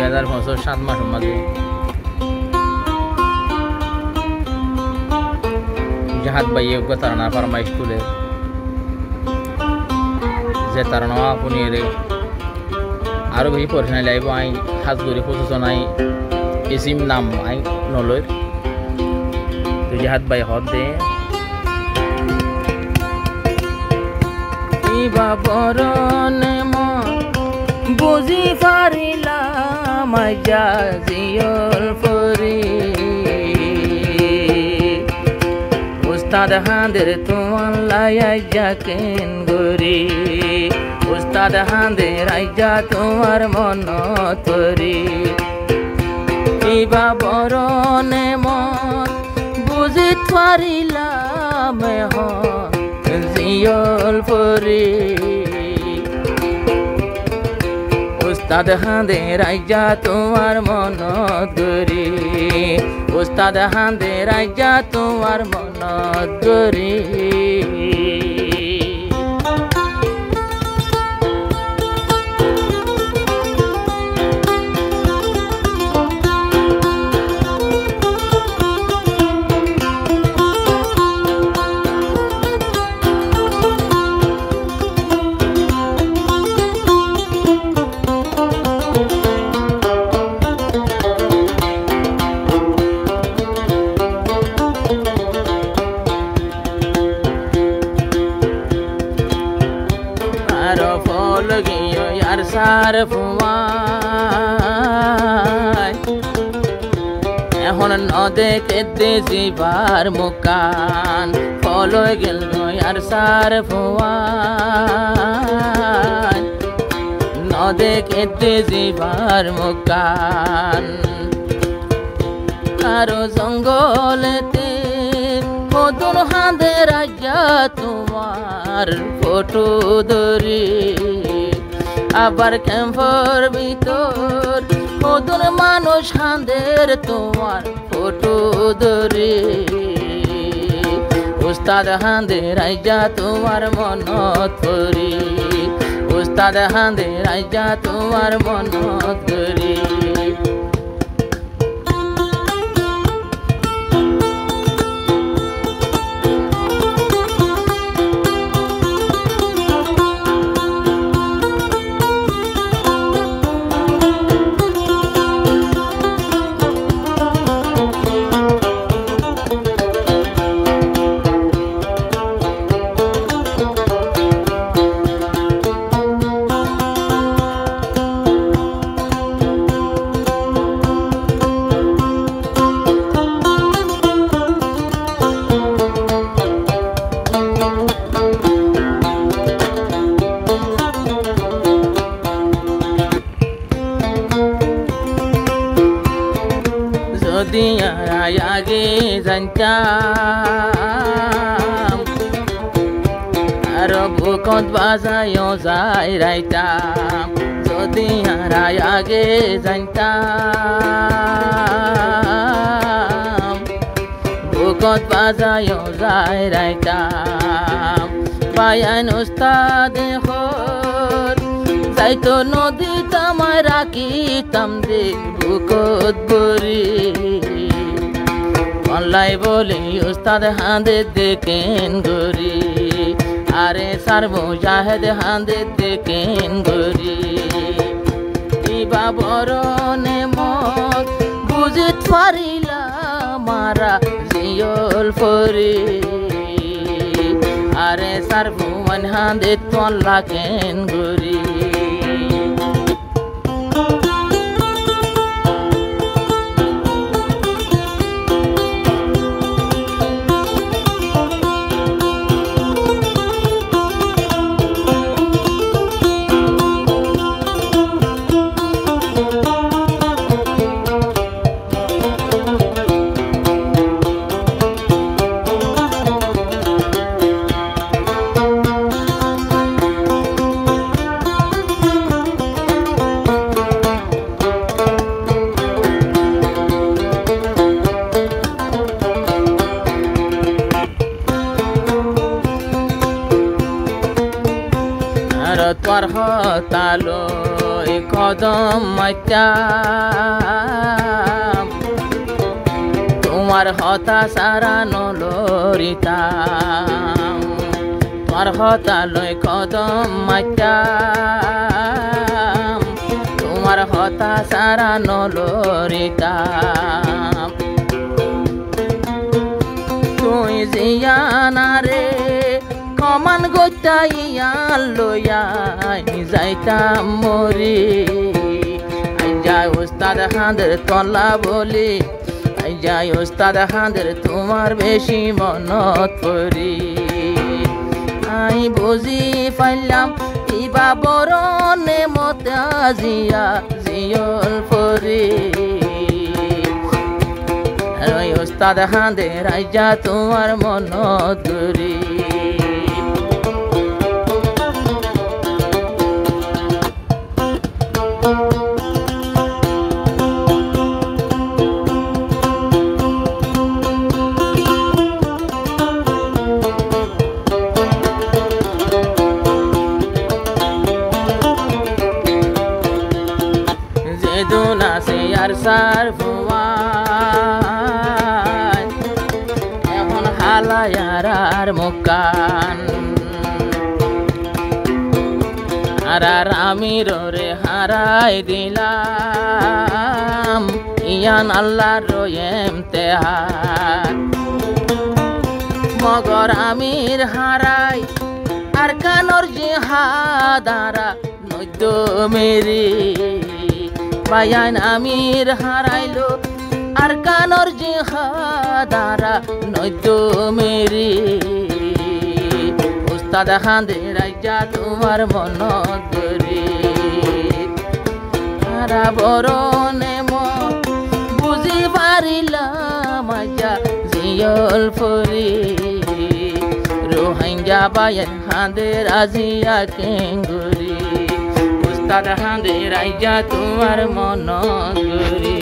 2005 7 মাস মাঝে জাহাদ ভাই এক তারা ফার্মা স্কুলে যে তারা আপনি রে আরো বেশি পড়াশোনা লাইব আই হাজ করে প্রশাসন আই এসিম নাম আই নলয় জাহাদ ভাই হদ দে ইবা বরনে মন বুঝি পারিলাম জাজিয়ল পরি উস্তাদ হাঁদের তোমার লাইয়া কেন গরি উস্তাদ হাঁদের আইজা তোমার মন তরি ইবা বরনে মন বুঝি পারিলাম জিয়ল পরি উস্তাদ হাঁদের আইজা তোমার মন গরি উস্তাদ হাঁদের আইজা তোমার মন গরি লগিও ইয়ার সার ফুমাই এখন নদে কেদে জিবার মুকান ফলো গেল ইয়ার সার ফুমাই নদে কেদে জিবার মুকান আরো জঙ্গলেতে মধুর হাঁদে রাজা তোমার ফটো ধরি আবার ক্যাম্পর ভিতর মধুর মানুষ হাঁদের তোমার ফটো ধরি উস্তাদ হাঁদে রাজা তোমার মন ধরি উস্তাদ হাঁদে রাজা তোমার মন ধরি যদি আগে জানতাম আর বুকত বাজায়ও যাই রাইতাম যদি আগে জানতাম বুকত বাজায়ও যাই রাইতাম পায়ান উস্তাদ যাইতো নদী তামায় রাখিতাম দেখ বুকত বরি অনলাই বলি উস্তাদ হাঁদে দেখেন গরি আরে সার মুজাহেদ হাঁদে দেখেন গরি ইবা বরনে মন বুঝে পারিলাম মারা জিয়ল পরি আরে সার ভুবন হাঁদে তোলা কেন গরি তোর হতালো কদম মাইতাম তোমার হতা সারা নলরিতাম তোমার হতা লই কদম মাইতাম তোমার হতা সারা নলরিতাম তুই জিয়ানা রে কমান গোটাইয়ান লইয়াই যাইতাম মরি আই যাই উস্তাদ হাঁদের তলা বলি আই যাই উস্তাদ হাঁদের তোমার বেশি মনত পড়ি আই বুঝি পাইলাম ইবা বরণে মতা জিয়া জিয়ল পরি ওই উস্তাদ হাঁদের আই যা তোমার মনত পড়ি দুনা সে আর সার ফুয়াই এখন হালায়ার আর মুকান আর আমি রে হারাই দিলাম ইয়ান আল্লাহর রয়েম তেহার মগর আমির হারাই আর কানর জিহাদারা নদ্য মেরি বায়ান আমির হারাইলো আর কানর জিহাদারা নদ্য মেরি উস্তাদ হাঁদে রাইজা তোমার মনত করি হারা বরণে বুঝি পারিলাম আইজা জিয়ল পরি রোহিঙ্গা বায়ান হাঁদে রাজিয়া কেঙ্গুরি উস্তাদ হাঁদে রাইজা তোমার মনত করি।